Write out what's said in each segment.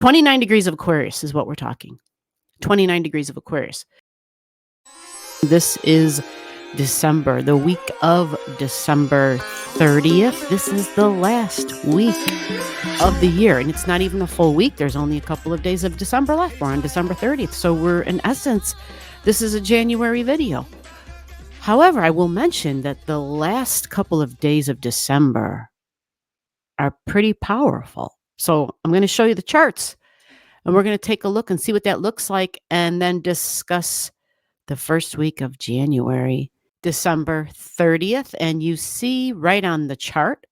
29 degrees of Aquarius is what we're talking. 29 degrees of Aquarius. This is December, the week of December 30th. This is the last week of the year, and it's not even a full week. There's only a couple of days of December left. We're on December 30th, so we're, in essence, this is a January video. However, I will mention that the last couple of days of December are pretty powerful. So I'm going to show you the charts, and we're going to take a look and see what that looks like, and then discuss the first week of January, December 30th. And you see right on the chart,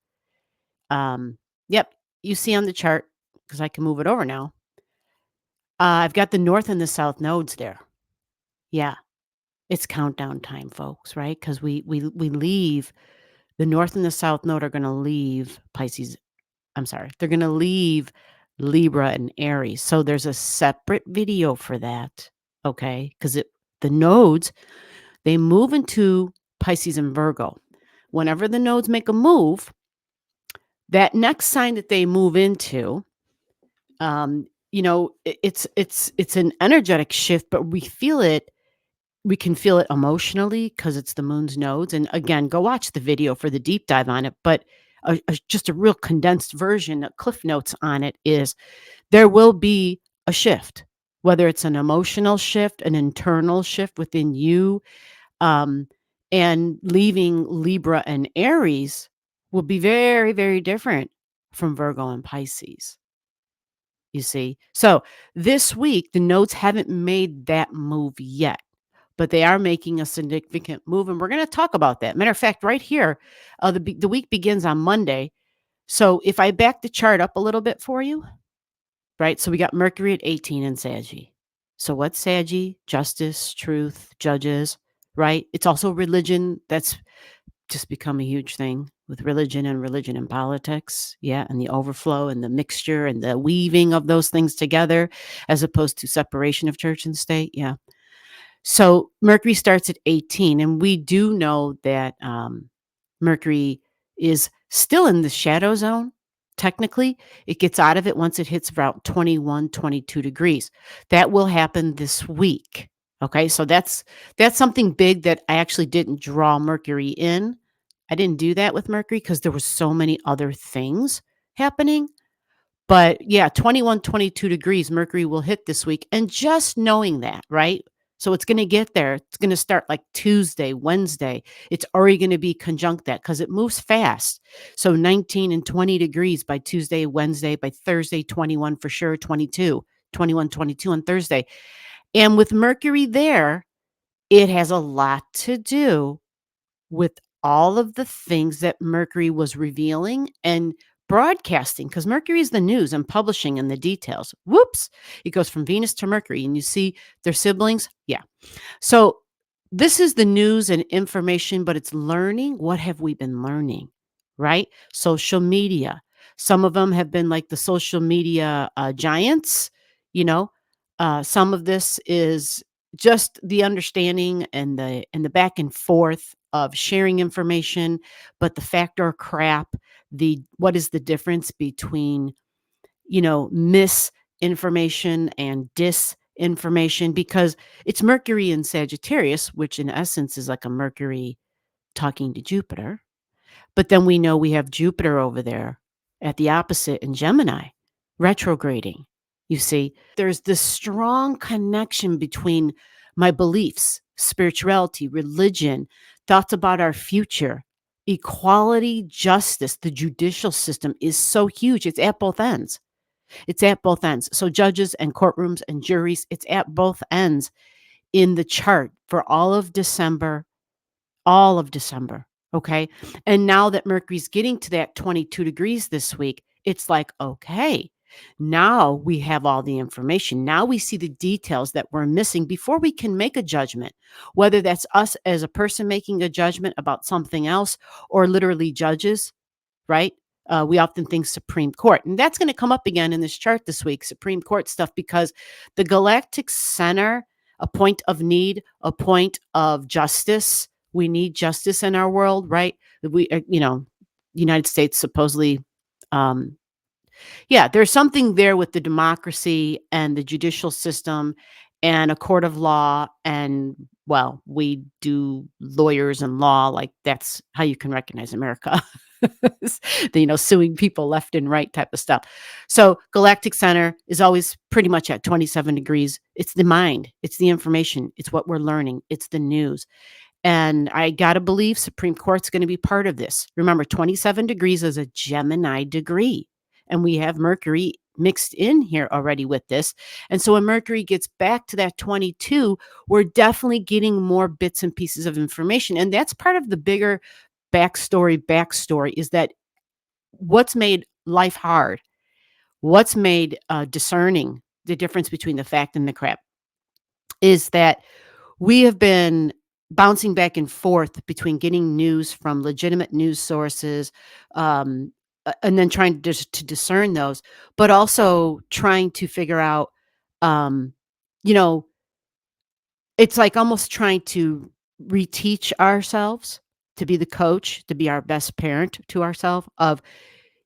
yep, you see on the chart, because I can move it over now, I've got the north and the south nodes there. Yeah, it's countdown time, folks, right? Because we leave, the north and the south node are going to leave Pisces. I'm sorry, they're going to leave Libra and Aries. So there's a separate video for that, okay? Because the nodes, they move into Pisces and Virgo. Whenever the nodes make a move, that next sign that they move into, it's an energetic shift, but we feel it. We can feel it emotionally because it's the moon's nodes. And again, go watch the video for the deep dive on it. But just a real condensed version, cliff notes on it is there will be a shift, whether it's an emotional shift, an internal shift within you, and leaving Libra and Aries will be very, very different from Virgo and Pisces. You see? So this week, the nodes haven't made that move yet, but they are making a significant move. And we're going to talk about that. Matter of fact, right here, the week begins on Monday. So if I back the chart up a little bit for you, right? So we got Mercury at 18 in Saggy. So what's Saggy? Justice, truth, judges, right? It's also religion. That's just become a huge thing with religion and politics. Yeah. And the overflow and the mixture and the weaving of those things together, as opposed to separation of church and state. Yeah. So Mercury starts at 18, and we do know that Mercury is still in the shadow zone. Technically, it gets out of it once it hits about 21, 22 degrees. That will happen this week. Okay, so that's something big that I actually didn't draw Mercury in. I didn't do that with Mercury because there were so many other things happening. But yeah, 21, 22 degrees Mercury will hit this week. And just knowing that, right? So it's going to get there. It's going to start like Tuesday, Wednesday. It's already going to be conjunct that because it moves fast. So 19 and 20 degrees by Tuesday, Wednesday, by Thursday, 21 for sure, 22, 21, 22 on Thursday. And with Mercury there, it has a lot to do with all of the things that Mercury was revealing and broadcasting, because Mercury is the news and publishing and the details. Whoops. It goes from Venus to Mercury, and you see their siblings. Yeah. So this is the news and information, but it's learning. What have we been learning? Right? Social media. Some of them have been like the social media giants, you know. Some of this is just the understanding and the back and forth of sharing information, but the fact or crap, what is the difference between, misinformation and disinformation, because it's Mercury in Sagittarius, which in essence is like a Mercury talking to Jupiter. But then we know we have Jupiter over there at the opposite in Gemini, retrograding. You see, there's this strong connection between my beliefs, spirituality, religion, thoughts about our future, equality, justice. The judicial system is so huge. It's at both ends. It's at both ends. So judges and courtrooms and juries, it's at both ends in the chart for all of December. Okay. And now that Mercury's getting to that 22 degrees this week, it's like, okay, now we have all the information. Now we see the details that we're missing before we can make a judgment, whether that's us as a person making a judgment about something else or literally judges, right? We often think Supreme Court, and that's going to come up again in this chart this week, Supreme Court stuff, because the galactic center, a point of need, a point of justice. We need justice in our world, right? The United States supposedly Yeah, there's something there with the democracy and the judicial system and a court of law and, well, we do lawyers and law, like, that's how you can recognize America. Is suing people left and right type of stuff. So, galactic center is always pretty much at 27 degrees. It's the mind, it's the information, it's what we're learning, it's the news. And I gotta believe Supreme Court's gonna be part of this. Remember, 27 degrees is a Gemini degree, and we have Mercury mixed in here already with this. And so when Mercury gets back to that 22, we're definitely getting more bits and pieces of information. And that's part of the bigger backstory is that what's made life hard, what's made discerning the difference between the fact and the crap is that we have been bouncing back and forth between getting news from legitimate news sources, and then trying to discern those, but also trying to figure out, um, you know, it's like almost trying to reteach ourselves to be the coach, to be our best parent to ourselves of,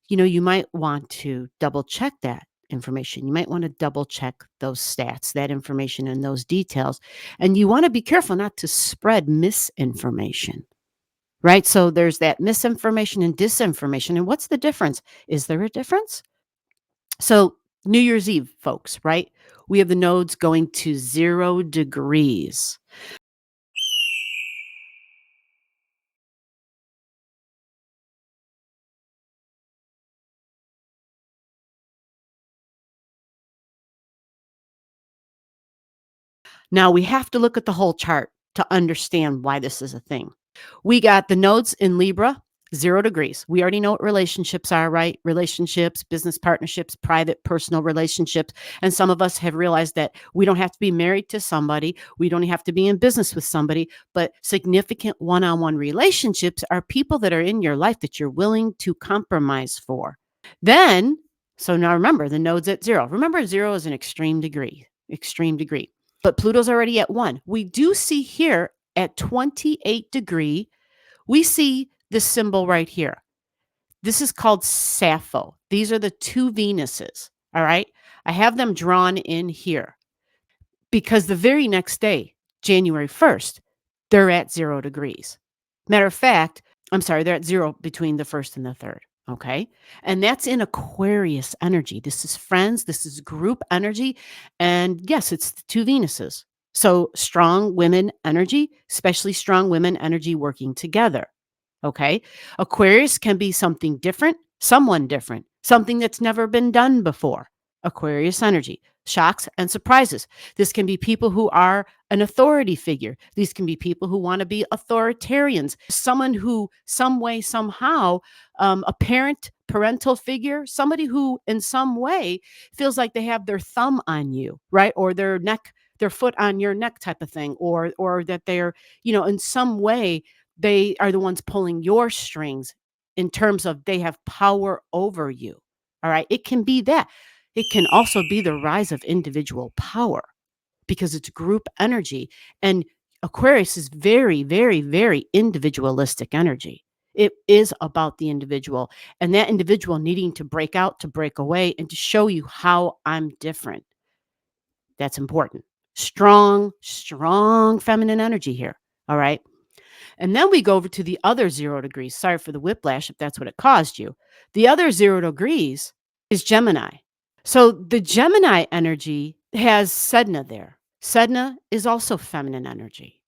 you might want to double check that information. You might want to double check those stats, that information and those details. And you want to be careful not to spread misinformation, right? So there's that misinformation and disinformation. And what's the difference? Is there a difference? So New Year's Eve, folks, right? We have the nodes going to 0 degrees. Now we have to look at the whole chart to understand why this is a thing. We got the nodes in Libra, 0 degrees. We already know what relationships are, right? Relationships, business partnerships, private, personal relationships. And some of us have realized that we don't have to be married to somebody. We don't have to be in business with somebody, but significant one on one relationships are people that are in your life that you're willing to compromise for. Then, so now remember the node's at 0. Remember, 0 is an extreme degree. But Pluto's already at 1. We do see here at 28 degree, we see this symbol right here. This is called Sappho. These are the two Venuses. All right. I have them drawn in here because the very next day, January 1st, they're at 0 degrees. Matter of fact, I'm sorry, they're at 0 between the 1st and the 3rd. Okay. And that's in Aquarius energy. This is friends, this is group energy. And yes, it's the two Venuses. So strong women energy, especially strong women energy working together. Okay. Aquarius can be something different, someone different, something that's never been done before. Aquarius energy, shocks and surprises. This can be people who are an authority figure. These can be people who want to be authoritarians, someone who, some way, somehow, a parental figure, somebody who in some way feels like they have their thumb on you, right? Or their foot on your neck type of thing, or that they're, in some way they are the ones pulling your strings in terms of they have power over you. All right. It can be that. It can also be the rise of individual power because it's group energy. And Aquarius is very, very, very individualistic energy. It is about the individual and that individual needing to break out, to break away, and to show you how I'm different. That's important. Strong, strong feminine energy here. All right. And then we go over to the other 0 degrees. Sorry for the whiplash if that's what it caused you. The other 0 degrees is Gemini. So the Gemini energy has Sedna there. Sedna is also feminine energy.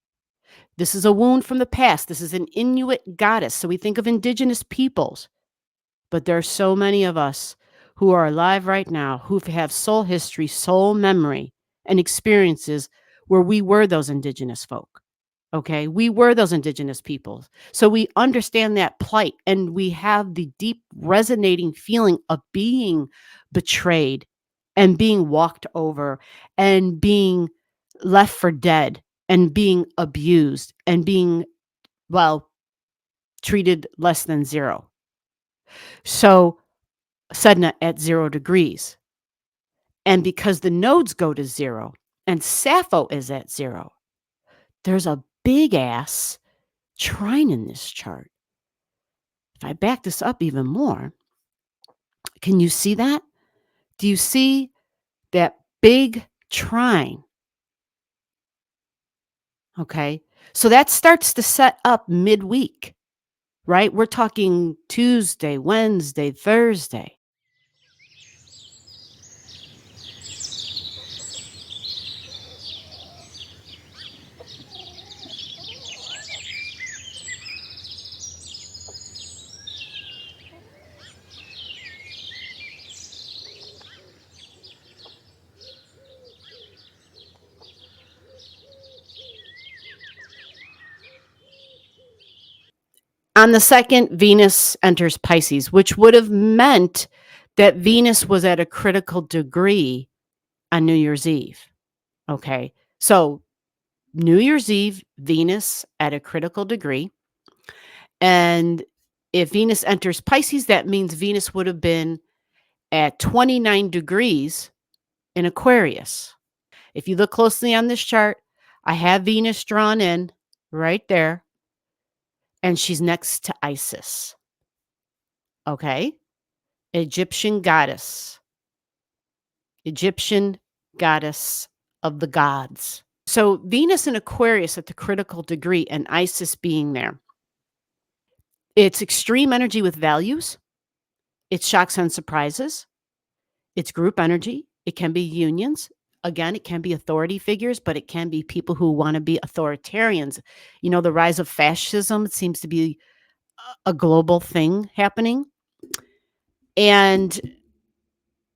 This is a wound from the past. This is an Inuit goddess. So we think of indigenous peoples. But there are so many of us who are alive right now who have soul history, soul memory, and experiences where we were those indigenous folk. Okay, we were those indigenous peoples. So we understand that plight and we have the deep resonating feeling of being betrayed and being walked over and being left for dead and being abused and being, well, treated less than zero. So Sedna at 0 degrees. And because the nodes go to 0 and Sappho is at 0, there's a big ass trine in this chart. If I back this up even more, Can you see that? Do you see that big trine? Okay. So that starts to set up midweek, right? We're talking Tuesday, Wednesday, Thursday. On the second, Venus enters Pisces, which would have meant that Venus was at a critical degree on New Year's Eve. Okay. So New Year's Eve, Venus at a critical degree. And if Venus enters Pisces, that means Venus would have been at 29 degrees in Aquarius. If you look closely on this chart, I have Venus drawn in right there, and she's next to Isis. Okay. Egyptian goddess, Egyptian goddess of the gods. So Venus in Aquarius at the critical degree and Isis being there. It's extreme energy with values. It's shocks and surprises. It's group energy. It can be unions. Again, it can be authority figures, but it can be people who want to be authoritarians. You know, the rise of fascism seems to be a global thing happening. And,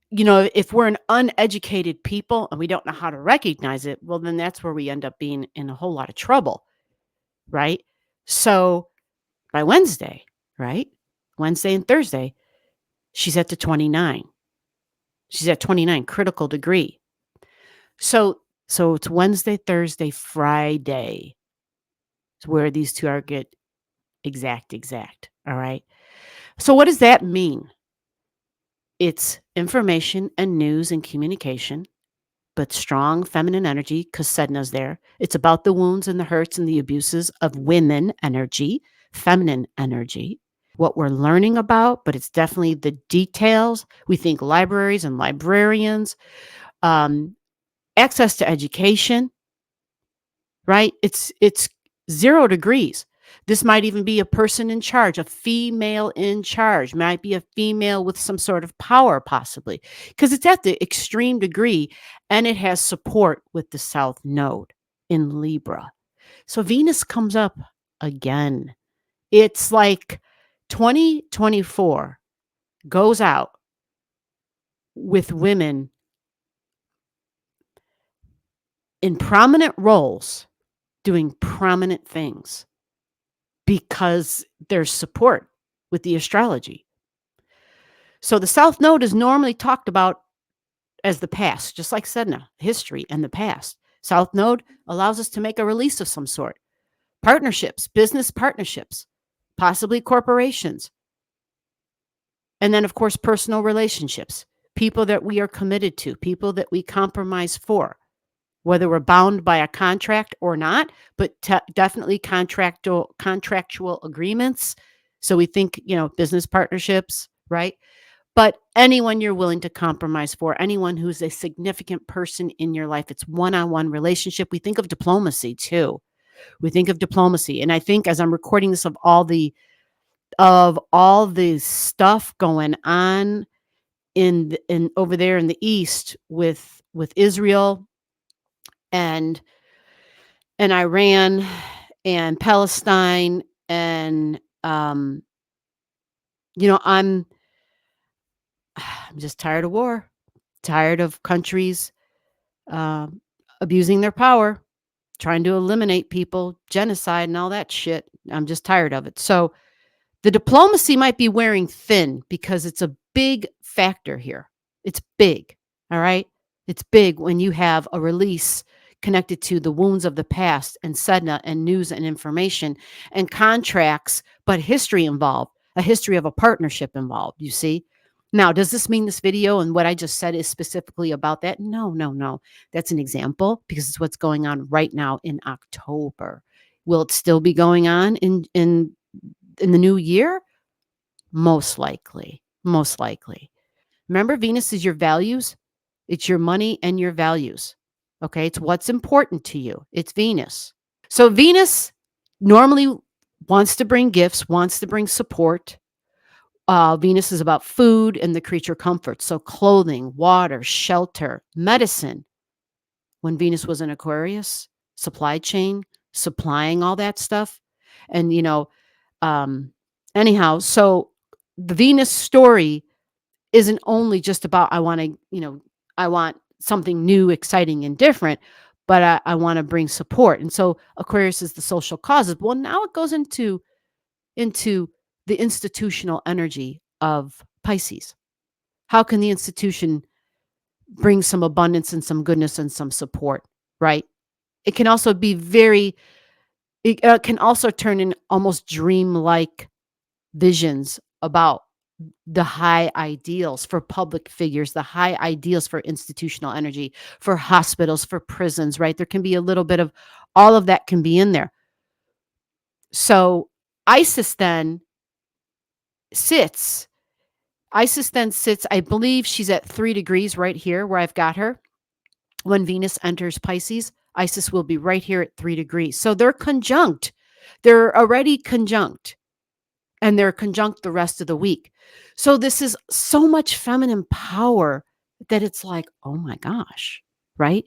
you know, if we're an uneducated people and we don't know how to recognize it, well, then that's where we end up being in a whole lot of trouble, right? So by Wednesday, right? Wednesday and Thursday, she's at the 29. She's at 29, critical degree. So it's Wednesday, Thursday, Friday. It's where these two are get exact. All right. So what does that mean? It's information and news and communication, but strong feminine energy because Sedna's there. It's about the wounds and the hurts and the abuses of women energy, feminine energy, what we're learning about, but it's definitely the details. We think libraries and librarians, access to education, right? It's 0 degrees. This might even be a person in charge, a female in charge, might be a female with some sort of power, possibly, because it's at the extreme degree and it has support with the South Node in Libra. So Venus comes up again. It's like 2024 goes out with women in prominent roles doing prominent things because there's support with the astrology. So the South Node is normally talked about as the past, just like Sedna, history and the past. South Node allows us to make a release of some sort. Partnerships, business partnerships, possibly corporations. And then, of course, personal relationships, people that we are committed to, people that we compromise for, whether we're bound by a contract or not, but definitely contractual agreements. So we think, you know, business partnerships, right? But anyone you're willing to compromise for, anyone who's a significant person in your life, it's one-on-one relationship. We think of diplomacy too. We think of diplomacy. And I think as I'm recording this of all the stuff going on in over there in the East with Israel and Iran and Palestine and you know, I'm just tired of war, tired of countries abusing their power, trying to eliminate people, genocide and all that shit. I'm just tired of it. So the diplomacy might be wearing thin because it's a big factor here. It's big. All right. It's big when you have a release connected to the wounds of the past and Sedna and news and information and contracts, but history involved, a history of a partnership involved. You see? Now, does this mean this video and what I just said is specifically about that? No, no, no. That's an example because it's what's going on right now in October. Will it still be going on in the new year? Most likely. Most likely. Remember, Venus is your values. It's your money and your values. Okay. It's what's important to you. It's Venus. So Venus normally wants to bring gifts, wants to bring support. Venus is about food and the creature comforts. So clothing, water, shelter, medicine. When Venus was in Aquarius, supply chain, supplying all that stuff. And, um, anyhow, so the Venus story isn't only just about I want something new, exciting, and different, but I want to bring support. And so Aquarius is the social causes. Well, now it goes into the institutional energy of Pisces. How can the institution bring some abundance and some goodness and some support, right? It can also be it can also turn in almost dream-like visions about the high ideals for public figures, the high ideals for institutional energy, for hospitals, for prisons, right? There can be a little bit of all of that can be in there. So Isis then sits, I believe she's at 3 degrees right here where I've got her. When Venus enters Pisces, Isis will be right here at 3 degrees. So they're conjunct. They're already conjunct. And they're conjunct the rest of the week. So this is so much feminine power that it's like, oh my gosh, right?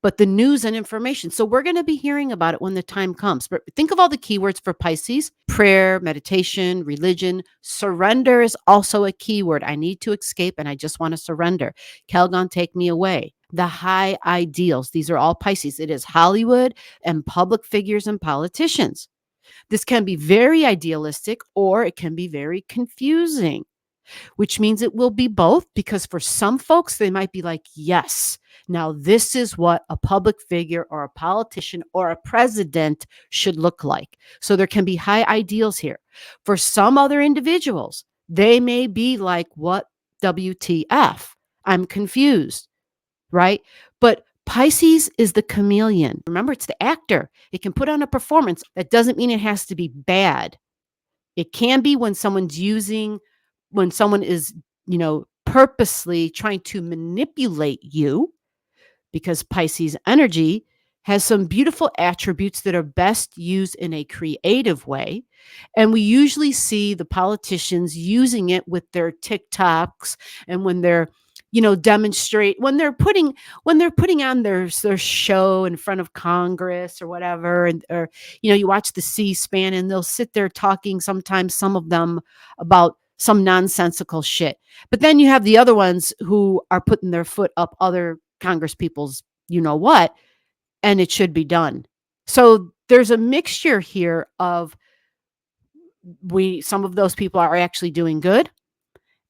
But the news and information. So we're going to be hearing about it when the time comes. But think of all the keywords for Pisces: prayer, meditation, religion. Surrender is also a keyword. I need to escape and I just want to surrender. Calgon, take me away. The high ideals. These are all Pisces. It is Hollywood and public figures and politicians. This can be very idealistic or it can be very confusing, which means it will be both, because for some folks, they might be like, yes, now this is what a public figure or a politician or a president should look like. So there can be high ideals here. For some other individuals, they may be like, what WTF? I'm confused, right? But Pisces is the chameleon. Remember, it's the actor. It can put on a performance. That doesn't mean it has to be bad. It can be when someone is, purposely trying to manipulate you, because Pisces energy has some beautiful attributes that are best used in a creative way. And we usually see the politicians using it with their TikToks, and when they're, demonstrate when they're putting on their show in front of Congress or whatever, and or you watch the C-SPAN and they'll sit there talking, sometimes some of them, about some nonsensical shit. But then you have the other ones who are putting their foot up other Congress people's, what, and it should be done. So there's a mixture here of some of those people are actually doing good,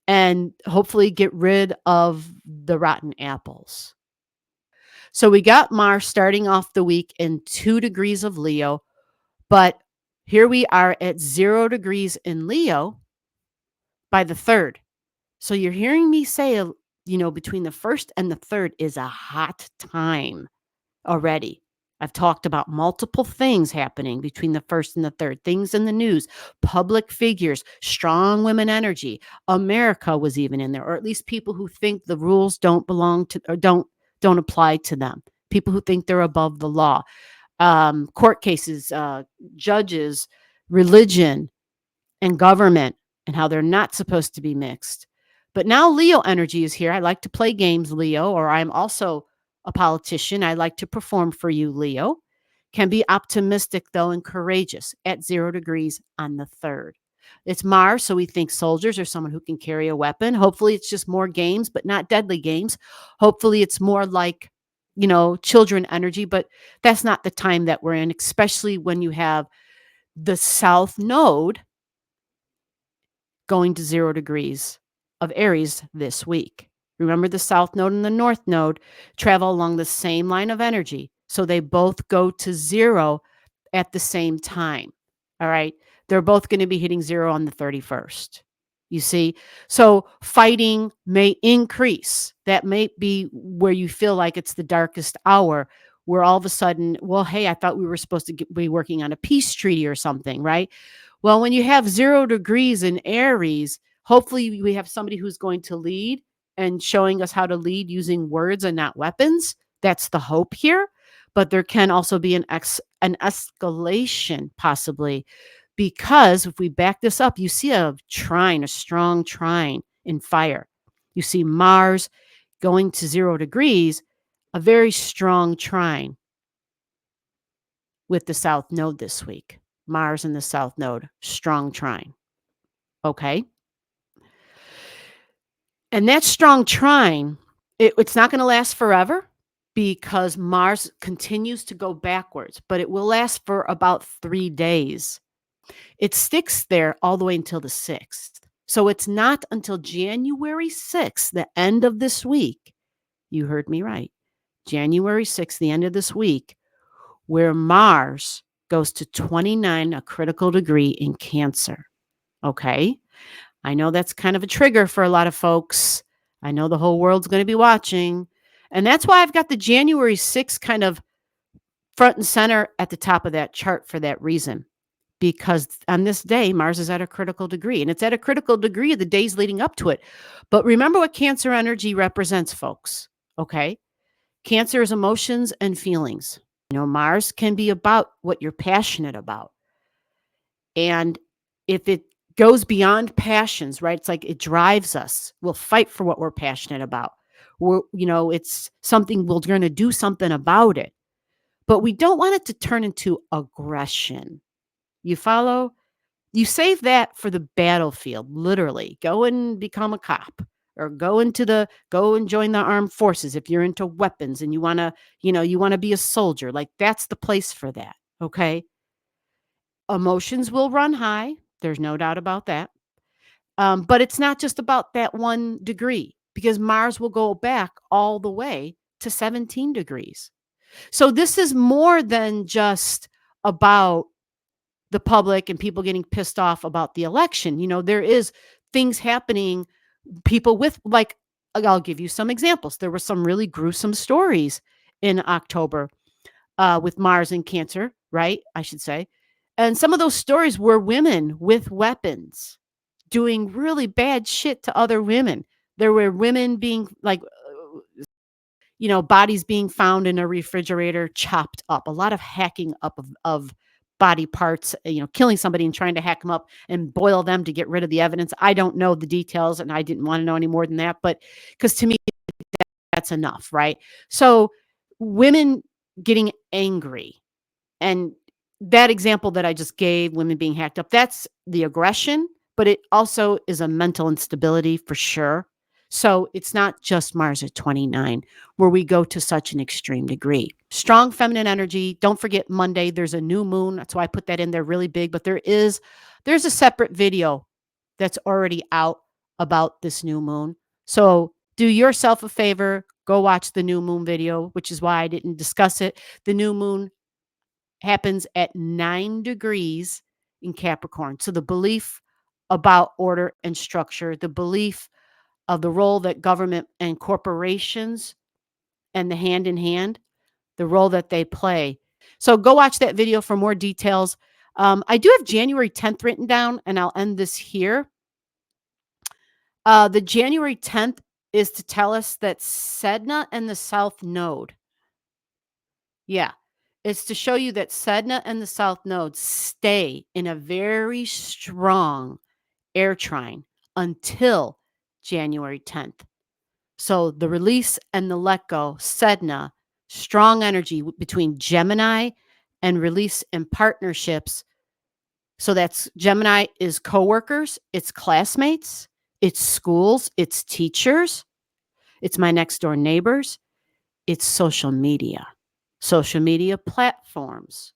and hopefully get rid of the rotten apples. So we got Mars starting off the week in 2 degrees of Leo, but here we are at 0 degrees in Leo by the 3rd. So you're hearing me say, between the 1st and the 3rd is a hot time already. I've talked about multiple things happening between the 1st and the 3rd, things in the news, public figures, strong women energy. America was even in there, or at least people who think the rules don't belong to, or don't apply to them. People who think they're above the law. Court cases, judges, religion, and government, and how they're not supposed to be mixed. But now Leo energy is here. I like to play games, Leo, or I'm also a politician. I like to perform for you, Leo. Can be optimistic, though, and courageous at 0 degrees on the 3rd. It's Mars, so we think soldiers or someone who can carry a weapon. Hopefully it's just more games, but not deadly games. Hopefully it's more like, children energy, but that's not the time that we're in, especially when you have the South Node going to 0 degrees of Aries this week. Remember, the South Node and the North Node travel along the same line of energy. So they both go to 0 at the same time. All right. They're both going to be hitting 0 on the 31st. You see? So fighting may increase. That may be where you feel like it's the darkest hour, where all of a sudden, well, hey, I thought we were supposed to be working on a peace treaty or something, right? Well, when you have 0 degrees in Aries, Hopefully, we have somebody who's going to lead and showing us how to lead using words and not weapons. That's the hope here. But there can also be an escalation possibly, because if we back this up, you see a trine, a strong trine in fire. You see Mars going to 0 degrees, a very strong trine with the south node this week. Mars and the south node, strong trine. Okay. And that strong trine, it's not going to last forever because Mars continues to go backwards, but it will last for about 3 days. It sticks there all the way until the 6th. So it's not until January 6th, the end of this week. You heard me right. January 6th, the end of this week, where Mars goes to 29, a critical degree in Cancer. Okay. I know that's kind of a trigger for a lot of folks. I know the whole world's going to be watching. And that's why I've got the January 6th kind of front and center at the top of that chart for that reason. Because on this day, Mars is at a critical degree, and it's at a critical degree the days leading up to it. But remember what Cancer energy represents, folks. Okay. Cancer is emotions and feelings. Mars can be about what you're passionate about. And if it goes beyond passions, right? It's like it drives us. We'll fight for what we're passionate about. It's something we're going to do something about it. But we don't want it to turn into aggression. You follow? You save that for the battlefield, literally. Go and become a cop or go and join the armed forces if you're into weapons and you want to be a soldier. Like that's the place for that, okay? Emotions will run high. There's no doubt about that. But it's not just about that 1 degree because Mars will go back all the way to 17 degrees. So this is more than just about the public and people getting pissed off about the election. There is things happening, people with I'll give you some examples. There were some really gruesome stories in October with Mars and Cancer, right? I should say. And some of those stories were women with weapons doing really bad shit to other women. There were women being bodies being found in a refrigerator, chopped up, a lot of hacking up of body parts, killing somebody and trying to hack them up and boil them to get rid of the evidence. I don't know the details and I didn't want to know any more than that, but because to me, that's enough, right? So women getting angry, and that example that I just gave, women being hacked up, that's the aggression, but it also is a mental instability for sure. So it's not just Mars at 29 where we go to such an extreme degree. Strong feminine energy. Don't forget Monday, there's a new moon. That's why I put that in there really big, but there's a separate video that's already out about this new moon. So do yourself a favor, go watch the new moon video, which is why I didn't discuss it. The new moon happens at 9 degrees in Capricorn. So the belief about order and structure, the belief of the role that government and corporations and the hand in hand, the role that they play. So go watch that video for more details. I do have January 10th written down, and I'll end this here. The January 10th is to tell us that Sedna and the South Node. Yeah. It's to show you that Sedna and the South Node stay in a very strong air trine until January 10th. So the release and the let go, Sedna, strong energy between Gemini and release and partnerships. So that's Gemini is coworkers, it's classmates, it's schools, it's teachers, it's my next door neighbors, it's social media platforms.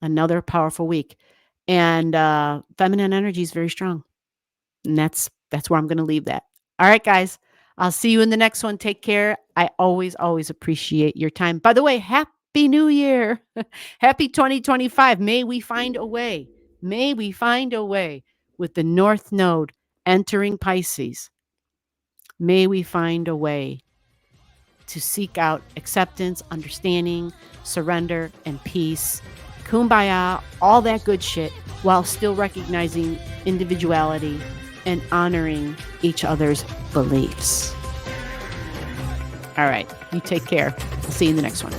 Another powerful week. And feminine energy is very strong. And that's where I'm going to leave that. All right, guys. I'll see you in the next one. Take care. I always, always appreciate your time. By the way, Happy New Year. Happy 2025. May we find a way. May we find a way with the North Node entering Pisces. May we find a way to seek out acceptance, understanding, surrender, and peace. Kumbaya, all that good shit, while still recognizing individuality and honoring each other's beliefs. All right, you take care. I'll see you in the next one.